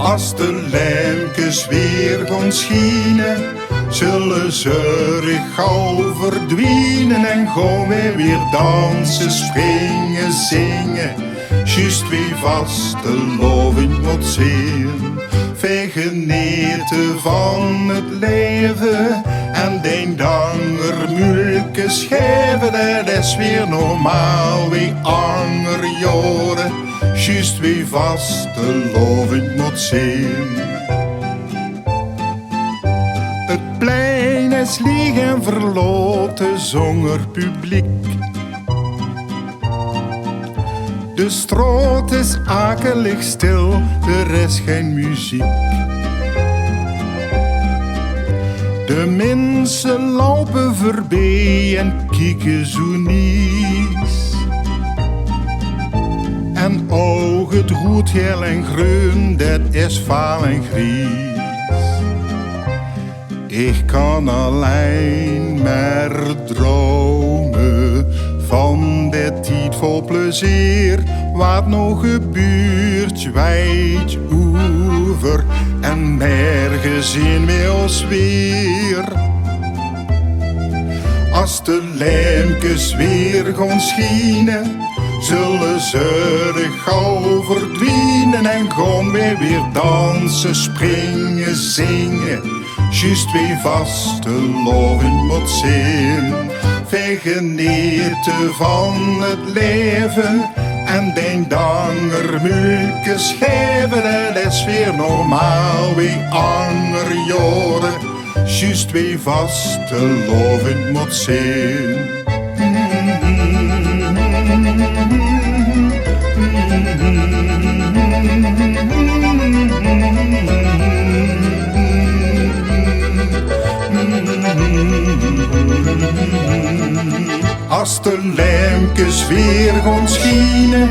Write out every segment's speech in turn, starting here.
Als de lijmpjes weer gaan schijnen, zullen ze er gauw verdwijnen en gaan wij weer dansen, springen, zingen. Juist wie vastelovend moet zien, wij genieten van het leven en den danger mulke scheven. Dat is weer normaal, wie ander jaren, juist wie vastelovend moet zien. Het plein is leeg en verloten zonder publiek. De straat is akelig stil, er is geen muziek. De mensen lopen voorbij en kijken zo niets. En oh, het roet heel en groen, dat is vaal en gries. Ik kan alleen maar dromen van de tijd vol plezier. Wat nog gebeurt, weet over en nergens zien we ons weer. Als de lampjes weer gaan schijnen, zullen ze er gauw verdwijnen en gaan we weer dansen, springen, zingen. Juist wie vastelovend moet zien. Wij genieten van het leven en den danger mulke scheven. Dat is weer normaal, wie ander jaren, juist wie vastelovend moet zien. Als de lampjes weer gaan schijnen,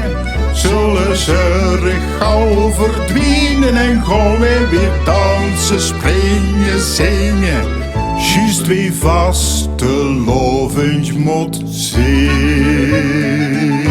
zullen ze er gauw verdwijnen en gaan wij weer dansen, springen, zingen. Juist wie vastelovend moet zien.